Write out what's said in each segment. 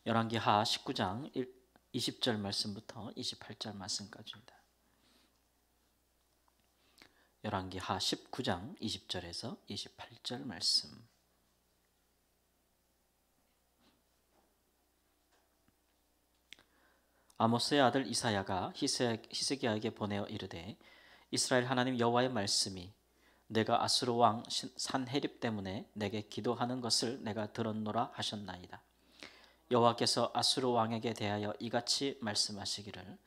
열왕기하 19장 20절 말씀부터 28절 말씀까지입니다. 열왕기하 19장 20절에서 28절 말씀. 아모스의 아들 이사야가 히스기야에게 보내어 이르되, 이스라엘 하나님 여호와의 말씀이 내가 아수르 왕 산헤립 때문에 내게 기도하는 것을 내가 들었노라 하셨나이다. 여호와께서 아수르 왕에게 대하여 이같이 말씀하시기를,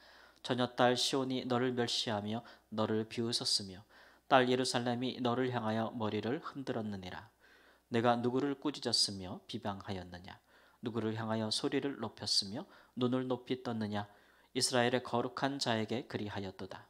처녀딸 시온이 너를 멸시하며 너를 비웃었으며 딸 예루살렘이 너를 향하여 머리를 흔들었느니라. 내가 누구를 꾸짖었으며 비방하였느냐? 누구를 향하여 소리를 높였으며 눈을 높이 떴느냐? 이스라엘의 거룩한 자에게 그리하였도다.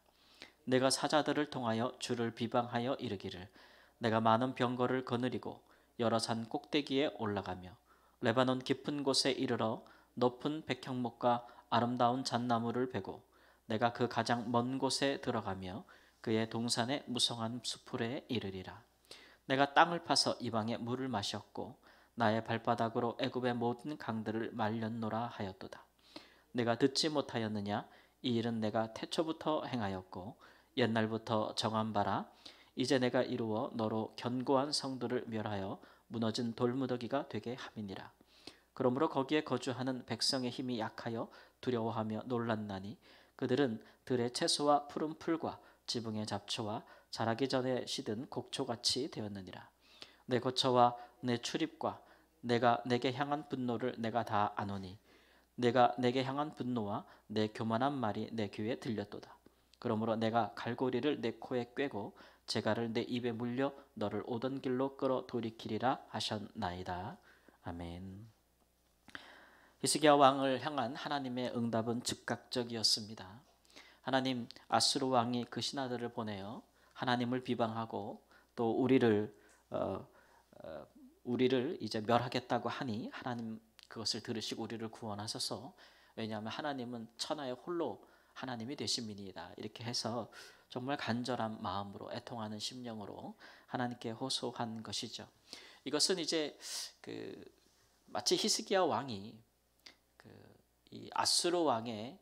내가 사자들을 통하여 주를 비방하여 이르기를, 내가 많은 병거를 거느리고 여러 산 꼭대기에 올라가며 레바논 깊은 곳에 이르러 높은 백향목과 아름다운 잣나무를 베고 내가 그 가장 먼 곳에 들어가며 그의 동산의 무성한 수풀에 이르리라. 내가 땅을 파서 이방에 물을 마셨고 나의 발바닥으로 애굽의 모든 강들을 말렸노라 하였도다. 내가 듣지 못하였느냐? 이 일은 내가 태초부터 행하였고 옛날부터 정한 바라. 이제 내가 이루어 너로 견고한 성들을 멸하여 무너진 돌무더기가 되게 함이니라. 그러므로 거기에 거주하는 백성의 힘이 약하여 두려워하며 놀랐나니 그들은 들의 채소와 푸른 풀과 지붕의 잡초와 자라기 전에 시든 곡초같이 되었느니라. 내 거처와 내 출입과 내가 내게 향한 분노를 내가 다 아노니 내가 내게 향한 분노와 내 교만한 말이 내 귀에 들렸도다. 그러므로 내가 갈고리를 내 코에 꿰고 재갈을 내 입에 물려 너를 오던 길로 끌어 돌이키리라 하셨나이다. 아멘. 히스기야 왕을 향한 하나님의 응답은 즉각적이었습니다. 하나님, 아수르 왕이 그 신하들을 보내어 하나님을 비방하고 또 우리를 이제 멸하겠다고 하니 하나님 그것을 들으시고 우리를 구원하소서. 왜냐하면 하나님은 천하의 홀로 하나님이 되심이니이다. 이렇게 해서 정말 간절한 마음으로 애통하는 심령으로 하나님께 호소한 것이죠. 이것은 이제 마치 히스기야 왕이 이 아수르 왕의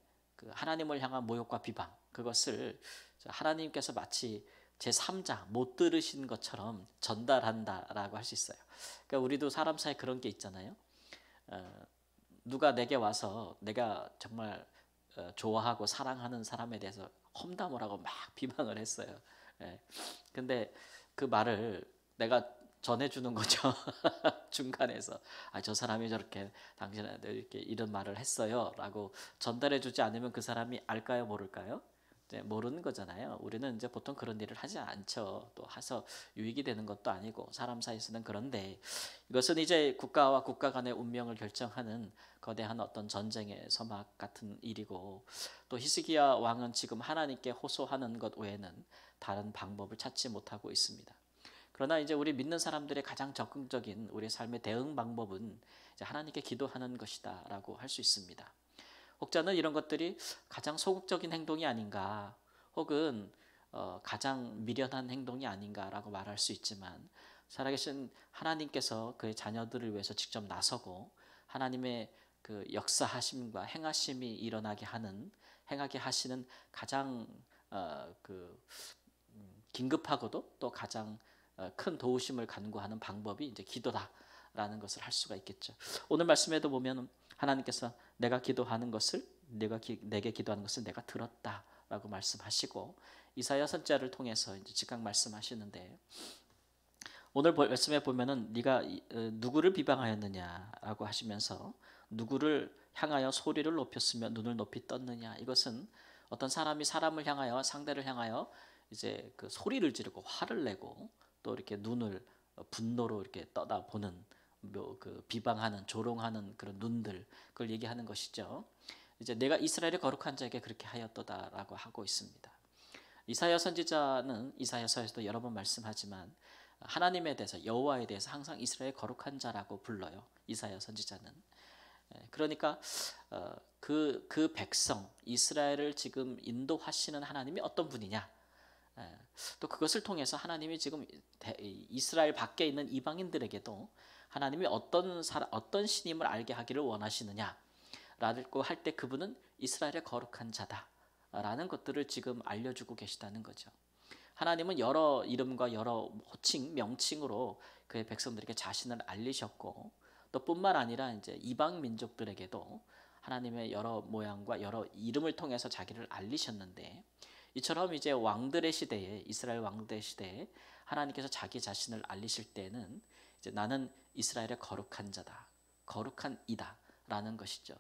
하나님을 향한 모욕과 비방, 그것을 하나님께서 마치 제3자 못 들으신 것처럼 전달한다라고 할 수 있어요. 그러니까 우리도 사람 사이에 그런 게 있잖아요. 누가 내게 와서 내가 정말 좋아하고 사랑하는 사람에 대해서 험담을 하고 막 비방을 했어요. 근데 그 말을 내가 전해주는 거죠. 중간에서 저 사람이 저렇게 당신한테 이렇게 이런 말을 했어요 라고 전달해주지 않으면 그 사람이 알까요 모를까요? 모르는 거잖아요. 우리는 이제 보통 그런 일을 하지 않죠. 또 해서 유익이 되는 것도 아니고 사람 사이에서는. 그런데 이것은 이제 국가와 국가 간의 운명을 결정하는 거대한 어떤 전쟁의 서막 같은 일이고, 또 히스기야 왕은 지금 하나님께 호소하는 것 외에는 다른 방법을 찾지 못하고 있습니다. 그러나 이제 우리 믿는 사람들의 가장 적극적인 우리 삶의 대응 방법은 이제 하나님께 기도하는 것이다라고 할 수 있습니다. 혹자는 이런 것들이 가장 소극적인 행동이 아닌가, 혹은 가장 미련한 행동이 아닌가라고 말할 수 있지만, 살아계신 하나님께서 그의 자녀들을 위해서 직접 나서고 하나님의 그 역사하심과 행하심이 행하게 하시는 가장 긴급하고도 또 가장 큰 도우심을 간구하는 방법이 이제 기도다라는 것을 할 수가 있겠죠. 오늘 말씀에도 보면 하나님께서 내가 기도하는 것을 내게 기도하는 것을 내가 들었다라고 말씀하시고, 이사야 선지자를 통해서 이제 즉각 말씀하시는데, 오늘 말씀에 보면은 네가 누구를 비방하였느냐라고 하시면서 누구를 향하여 소리를 높였으며 눈을 높이 떴느냐, 이것은 어떤 사람이 사람을 향하여, 상대를 향하여 이제 그 소리를 지르고 화를 내고 또 이렇게 눈을 분노로 이렇게 떠다보는, 그 비방하는, 조롱하는 그런 눈들, 그걸 얘기하는 것이죠. 이제 내가 이스라엘의 거룩한 자에게 그렇게 하였도다라고 하고 있습니다. 이사야 선지자는 이사야서에서도 여러 번 말씀하지만 하나님에 대해서, 여호와에 대해서 항상 이스라엘 거룩한 자라고 불러요. 이사야 선지자는. 그러니까 그 백성 이스라엘을 지금 인도하시는 하나님이 어떤 분이냐, 또 그것을 통해서 하나님이 지금 이스라엘 밖에 있는 이방인들에게도 하나님이 어떤 신임을 알게 하기를 원하시느냐라고 할 때 그분은 이스라엘의 거룩한 자다라는 것들을 지금 알려주고 계시다는 거죠. 하나님은 여러 이름과 여러 호칭, 명칭으로 그의 백성들에게 자신을 알리셨고 또 뿐만 아니라 이제 이방 민족들에게도 하나님의 여러 모양과 여러 이름을 통해서 자기를 알리셨는데 이처럼 이제 왕들의 시대에 이스라엘 왕들의 시대에 하나님께서 자기 자신을 알리실 때는 이제 나는 이스라엘의 거룩한 자다. 거룩한 이다. 라는 것이죠.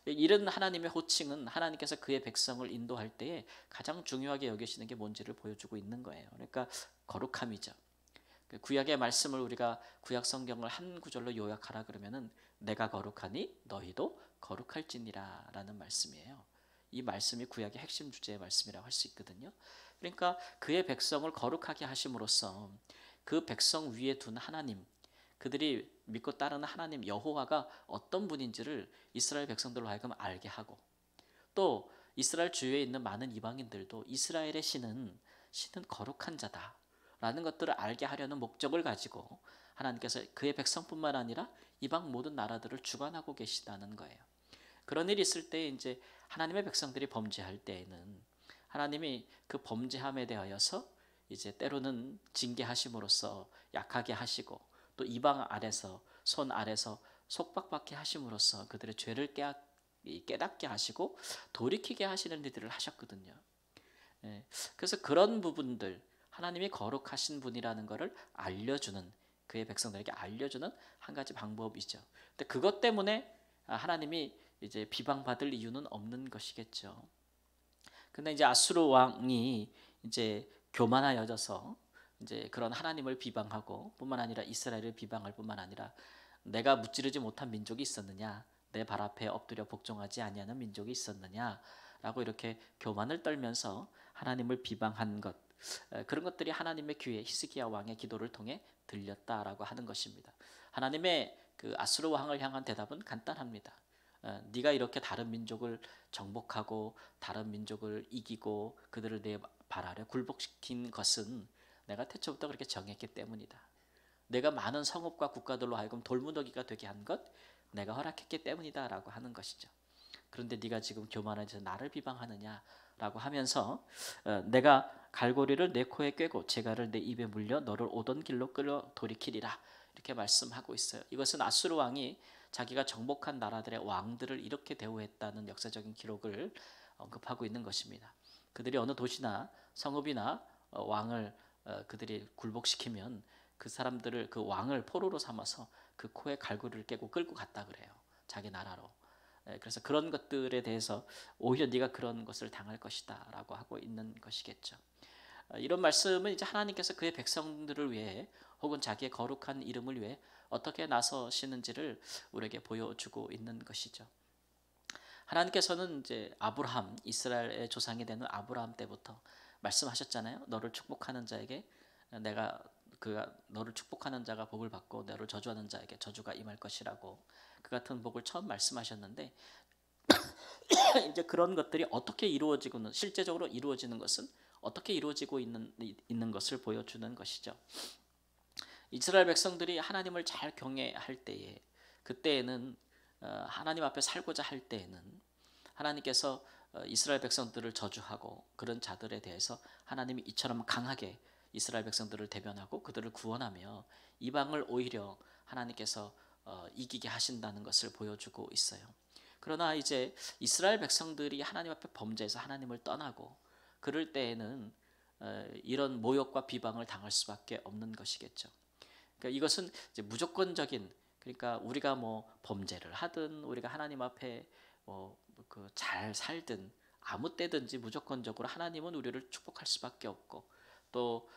이런 하나님의 호칭은 하나님께서 그의 백성을 인도할 때에 가장 중요하게 여기시는 게 뭔지를 보여주고 있는 거예요. 그러니까 거룩함이죠. 구약의 말씀을 우리가 구약 성경을 한 구절로 요약하라 그러면은 내가 거룩하니 너희도 거룩할지니라 라는 말씀이에요. 이 말씀이 구약의 핵심 주제의 말씀이라고 할 수 있거든요. 그러니까 그의 백성을 거룩하게 하심으로써 그 백성 위에 둔 하나님, 그들이 믿고 따르는 하나님 여호와가 어떤 분인지를 이스라엘 백성들로 하여금 알게 하고 또 이스라엘 주위에 있는 많은 이방인들도 이스라엘의 신은 거룩한 자다라는 것들을 알게 하려는 목적을 가지고 하나님께서 그의 백성뿐만 아니라 이방 모든 나라들을 주관하고 계시다는 거예요. 그런 일이 있을 때 이제 하나님의 백성들이 범죄할 때에는 하나님이 그 범죄함에 대하여서 이제 때로는 징계하심으로써 약하게 하시고 또 이방 아래서 손 아래서 속박받게 하심으로써 그들의 죄를 깨닫게 하시고 돌이키게 하시는 일들을 하셨거든요. 그래서 그런 부분들 하나님이 거룩하신 분이라는 것을 알려주는 그의 백성들에게 알려주는 한 가지 방법이죠. 근데 그것 때문에 하나님이 이제 비방받을 이유는 없는 것이겠죠. 근데 이제 아수르 왕이 이제 교만하여져서 이제 그런 하나님을 비방하고 뿐만 아니라 이스라엘을 비방할 뿐만 아니라 내가 무찌르지 못한 민족이 있었느냐, 내 발 앞에 엎드려 복종하지 아니하는 민족이 있었느냐라고 이렇게 교만을 떨면서 하나님을 비방한 것, 그런 것들이 하나님의 귀에 히스기야 왕의 기도를 통해 들렸다라고 하는 것입니다. 하나님의 그 아수르 왕을 향한 대답은 간단합니다. 네가 이렇게 다른 민족을 정복하고 다른 민족을 이기고 그들을 내 발 아래 굴복시킨 것은 내가 태초부터 그렇게 정했기 때문이다. 내가 많은 성읍과 국가들로 하여금 돌무더기가 되게 한 것 내가 허락했기 때문이다 라고 하는 것이죠. 그런데 네가 지금 교만해서 나를 비방하느냐라고 하면서 내가 갈고리를 내 코에 꿰고 재갈을 내 입에 물려 너를 오던 길로 끌어 돌이키리라 이렇게 말씀하고 있어요. 이것은 아수르 왕이 자기가 정복한 나라들의 왕들을 이렇게 대우했다는 역사적인 기록을 언급하고 있는 것입니다. 그들이 어느 도시나 성읍이나 왕을 그들이 굴복시키면 그 사람들을 그 왕을 포로로 삼아서 그 코에 갈고리를 깨고 끌고 갔다 그래요. 자기 나라로. 그래서 그런 것들에 대해서 오히려 네가 그런 것을 당할 것이다라고 하고 있는 것이겠죠. 이런 말씀은 이제 하나님께서 그의 백성들을 위해 혹은 자기의 거룩한 이름을 위해 어떻게 나서시는지를 우리에게 보여주고 있는 것이죠. 하나님께서는 이제 아브라함, 이스라엘의 조상이 되는 아브라함 때부터 말씀하셨잖아요. 너를 축복하는 자에게 내가 그가 너를 축복하는 자가 복을 받고 너를 저주하는 자에게 저주가 임할 것이라고 그 같은 복을 처음 말씀하셨는데 이제 그런 것들이 어떻게 이루어지고는 실제적으로 이루어지는 것은 어떻게 이루어지고 있는 것을 보여주는 것이죠. 이스라엘 백성들이 하나님을 잘 경외할 때에 그때에는 하나님 앞에 살고자 할 때에는 하나님께서 이스라엘 백성들을 저주하고 그런 자들에 대해서 하나님이 이처럼 강하게 이스라엘 백성들을 대변하고 그들을 구원하며 이방을 오히려 하나님께서 이기게 하신다는 것을 보여주고 있어요. 그러나 이제 이스라엘 백성들이 하나님 앞에 범죄해서 하나님을 떠나고 그럴 때에는 이런 모욕과 비방을 당할 수밖에 없는 것이겠죠. 그러니까 이것은 이제 무조건적인 그러니까 우리가 뭐 범죄를 하든 우리가 하나님 앞에 잘 살든 아무 때든지 무조건적으로 하나님은 우리를 축복할 수밖에 없고 또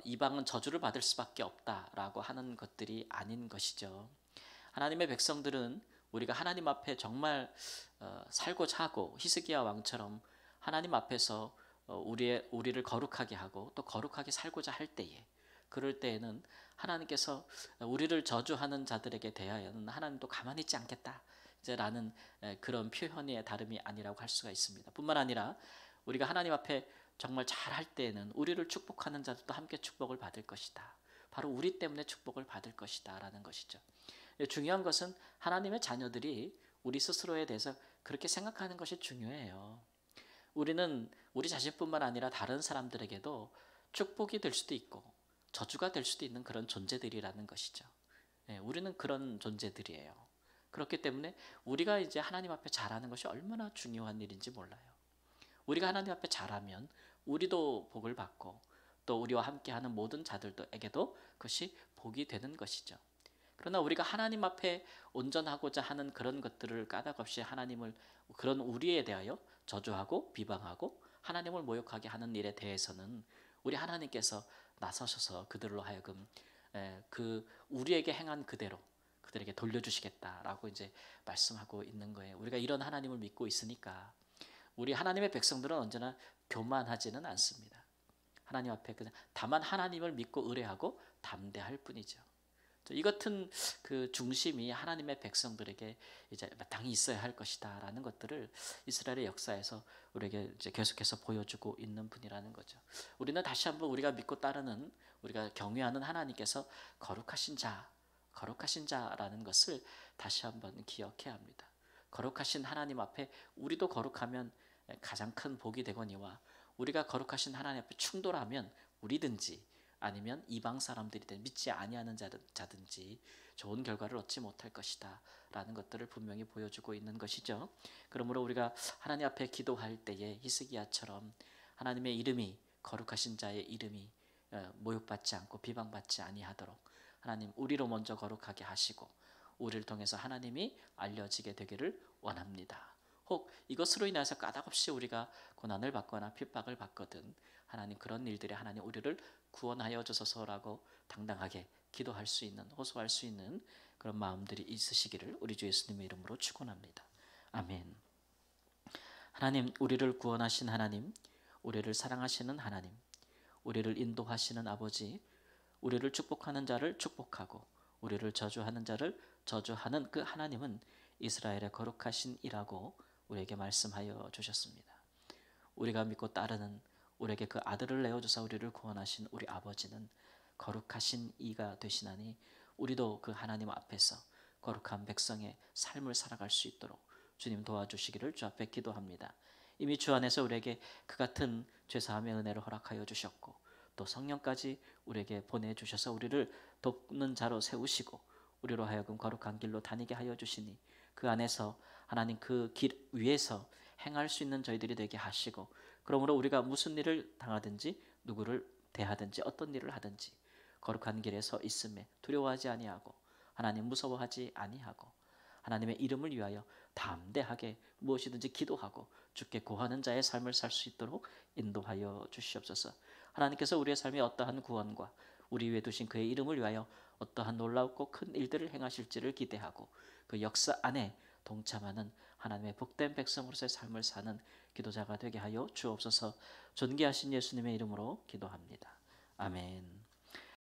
이방은 저주를 받을 수밖에 없다라고 하는 것들이 아닌 것이죠. 하나님의 백성들은 우리가 하나님 앞에 정말 살고자 하고 히스기야 왕처럼 하나님 앞에서 우리를 거룩하게 하고 또 거룩하게 살고자 할 때에 그럴 때에는 하나님께서 우리를 저주하는 자들에게 대하여는 하나님도 가만히 있지 않겠다 라는 그런 표현의 다름이 아니라고 할 수가 있습니다. 뿐만 아니라 우리가 하나님 앞에 정말 잘할 때에는 우리를 축복하는 자들도 함께 축복을 받을 것이다. 바로 우리 때문에 축복을 받을 것이다 라는 것이죠. 중요한 것은 하나님의 자녀들이 우리 스스로에 대해서 그렇게 생각하는 것이 중요해요. 우리는 우리 자신뿐만 아니라 다른 사람들에게도 축복이 될 수도 있고 저주가 될 수도 있는 그런 존재들이라는 것이죠. 우리는 그런 존재들이에요. 그렇기 때문에 우리가 이제 하나님 앞에 잘하는 것이 얼마나 중요한 일인지 몰라요. 우리가 하나님 앞에 잘하면 우리도 복을 받고 또 우리와 함께하는 모든 자들에게도 그것이 복이 되는 것이죠. 그러나 우리가 하나님 앞에 온전하고자 하는 그런 것들을 까닭없이 하나님을 그런 우리에 대하여 저주하고 비방하고 하나님을 모욕하게 하는 일에 대해서는 우리 하나님께서 나서셔서 그들로 하여금 그 우리에게 행한 그대로 그들에게 돌려주시겠다라고 이제 말씀하고 있는 거예요. 우리가 이런 하나님을 믿고 있으니까 우리 하나님의 백성들은 언제나 교만하지는 않습니다. 하나님 앞에 그냥 다만 하나님을 믿고 의뢰하고 담대할 뿐이죠. 이 같은 그 중심이 하나님의 백성들에게 이제 마땅히 있어야 할 것이다라는 것들을 이스라엘의 역사에서 우리에게 이제 계속해서 보여주고 있는 분이라는 거죠. 우리는 다시 한번 우리가 믿고 따르는 우리가 경외하는 하나님께서 거룩하신 자라는 것을 다시 한번 기억해야 합니다. 거룩하신 하나님 앞에 우리도 거룩하면 가장 큰 복이 되거니와 우리가 거룩하신 하나님 앞에 충돌하면 우리든지 아니면 이방 사람들이든 믿지 아니하는 자든지 좋은 결과를 얻지 못할 것이다 라는 것들을 분명히 보여주고 있는 것이죠. 그러므로 우리가 하나님 앞에 기도할 때에 히스기야처럼 하나님의 이름이 거룩하신 자의 이름이 모욕받지 않고 비방받지 아니하도록 하나님 우리로 먼저 거룩하게 하시고 우리를 통해서 하나님이 알려지게 되기를 원합니다. 혹 이것으로 인해서 까닭없이 우리가 고난을 받거나 핍박을 받거든 하나님 그런 일들에 하나님 우리를 구원하여 주소서라고 당당하게 기도할 수 있는 호소할 수 있는 그런 마음들이 있으시기를 우리 주 예수님의 이름으로 축원합니다. 아멘. 하나님 우리를 구원하신 하나님 우리를 사랑하시는 하나님 우리를 인도하시는 아버지 우리를 축복하는 자를 축복하고 우리를 저주하는 자를 저주하는 그 하나님은 이스라엘의 거룩하신 이라고 우리에게 말씀하여 주셨습니다. 우리가 믿고 따르는 우리에게 그 아들을 내어주사 우리를 구원하신 우리 아버지는 거룩하신 이가 되시나니 우리도 그 하나님 앞에서 거룩한 백성의 삶을 살아갈 수 있도록 주님 도와주시기를 주 앞에 기도합니다. 이미 주 안에서 우리에게 그 같은 죄사함의 은혜를 허락하여 주셨고 또 성령까지 우리에게 보내주셔서 우리를 돕는 자로 세우시고 우리로 하여금 거룩한 길로 다니게 하여 주시니 그 안에서 하나님 그 길 위에서 행할 수 있는 저희들이 되게 하시고 그러므로 우리가 무슨 일을 당하든지 누구를 대하든지 어떤 일을 하든지 거룩한 길에 서 있음에 두려워하지 아니하고 하나님 무서워하지 아니하고 하나님의 이름을 위하여 담대하게 무엇이든지 기도하고 주께 고하는 자의 삶을 살 수 있도록 인도하여 주시옵소서. 하나님께서 우리의 삶에 어떠한 구원과 우리 위에 두신 그의 이름을 위하여 어떠한 놀랍고 큰 일들을 행하실지를 기대하고 그 역사 안에 동참하는 하나님의 복된 백성으로서의 삶을 사는 기도자가 되게 하여 주옵소서. 존귀하신 예수님의 이름으로 기도합니다. 아멘.